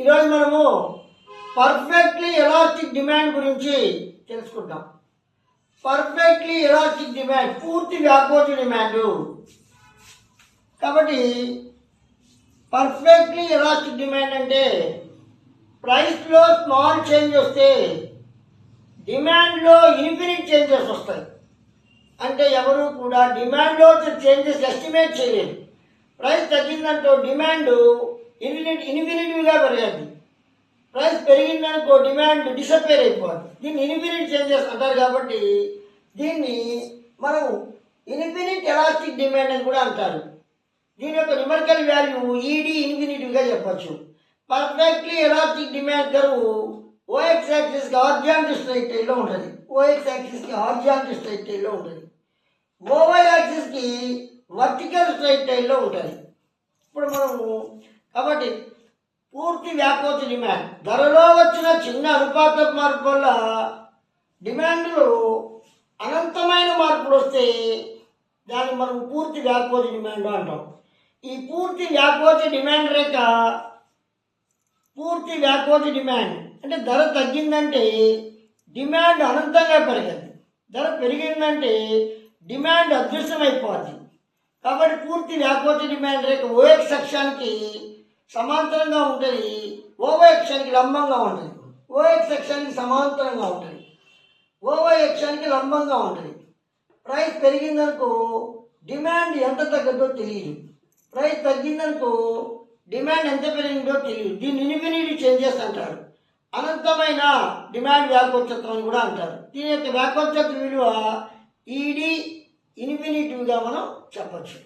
ఈరోజు మనము perfectly elastic demand గురించి తెలుసుకుంటాం. పర్ఫెక్ట్లీ ఎలాస్టిక్ డిమాండ్, పూర్తి వ్యాకోచ డిమాండ్. కాబట్టి పర్ఫెక్ట్లీ ఎలాస్టిక్ డిమాండ్ అంటే ప్రైస్లో స్మాల్ చేంజ్ వస్తే డిమాండ్లో ఇన్ఫినిట్ చేంజెస్ వస్తాయి. అంటే ఎవరు కూడా డిమాండ్లో చేంజెస్ ఎస్టిమేట్ చేయలేరు. ప్రైస్ తగ్గిందంటో డిమాండ్ ఇన్ఫినిటివ్గా పెరగదు. ప్రైస్ పెరిగిందనుకో డిమాండ్ డిసపేర్ అయిపోతుంది. దీన్ని ఇన్ఫినిట్ చేంజెస్ అంటారు. కాబట్టి దీన్ని మనం ఇన్ఫినిట్ ఎలాస్టిక్ డిమాండ్ అని కూడా అంటారు. దీని యొక్క న్యూమరికల్ వాల్యూ ఈడీ ఇన్ఫినిటివ్గా చెప్పచ్చు. పర్ఫెక్ట్లీ ఎలాస్టిక్ డిమాండ్ కరువు ఓఎక్స్ యాక్సిస్కి హారిజాంటల్ స్ట్రైట్ లైన్లో ఉంటుంది. ఓఎక్స్ యాక్సిస్కి హారిజాంటల్ స్ట్రైట్ లైన్లో ఉంటుంది. ఓవై యాక్సిస్కి వర్టికల్ స్ట్రైట్ లైన్లో ఉంటుంది. ఇప్పుడు మనము కాబట్టి పూర్తి వ్యాకోచ డిమాండ్, ధరలో వచ్చిన చిన్న అనుపాత మార్పు వల్ల డిమాండ్లో అనంతమైన మార్పులు వస్తే దాన్ని మనం పూర్తి వ్యాకోచ డిమాండ్ అంటాం. ఈ పూర్తి వ్యాకోచ డిమాండ్ రేఖ, పూర్తి వ్యాకోచ డిమాండ్ అంటే ధర తగ్గిందంటే డిమాండ్ అనంతంగా పెరగదు, ధర పెరిగిందంటే డిమాండ్ అదృశ్యమైపోద్ది. కాబట్టి పూర్తి వ్యాకోచ డిమాండ్ రేఖ ఓఎక్స్ అక్షానికి సమాంతరంగా ఉంటుంది, ఓవై అక్షానికి లంబంగా ఉంటుంది. ఓఎక్స్ అక్షానికి సమాంతరంగా ఉంటుంది, ఓవై అక్షానికి లంబంగా ఉంటుంది. ప్రైస్ పెరిగిందనుకో డిమాండ్ ఎంత తగ్గదో తెలియదు, ప్రైస్ తగ్గిందనుకో డిమాండ్ ఎంత పెరిగిందో తెలియదు. దీన్ని ఇన్ఫినిటీ చేంజెస్ అంటారు. అనంతమైన డిమాండ్ వ్యాకోచత్వం అని కూడా అంటారు. దీని యొక్క వ్యాకోచత్వ విలువ ఈడీ ఇన్ఫినిటివ్గా మనం చెప్పచ్చు.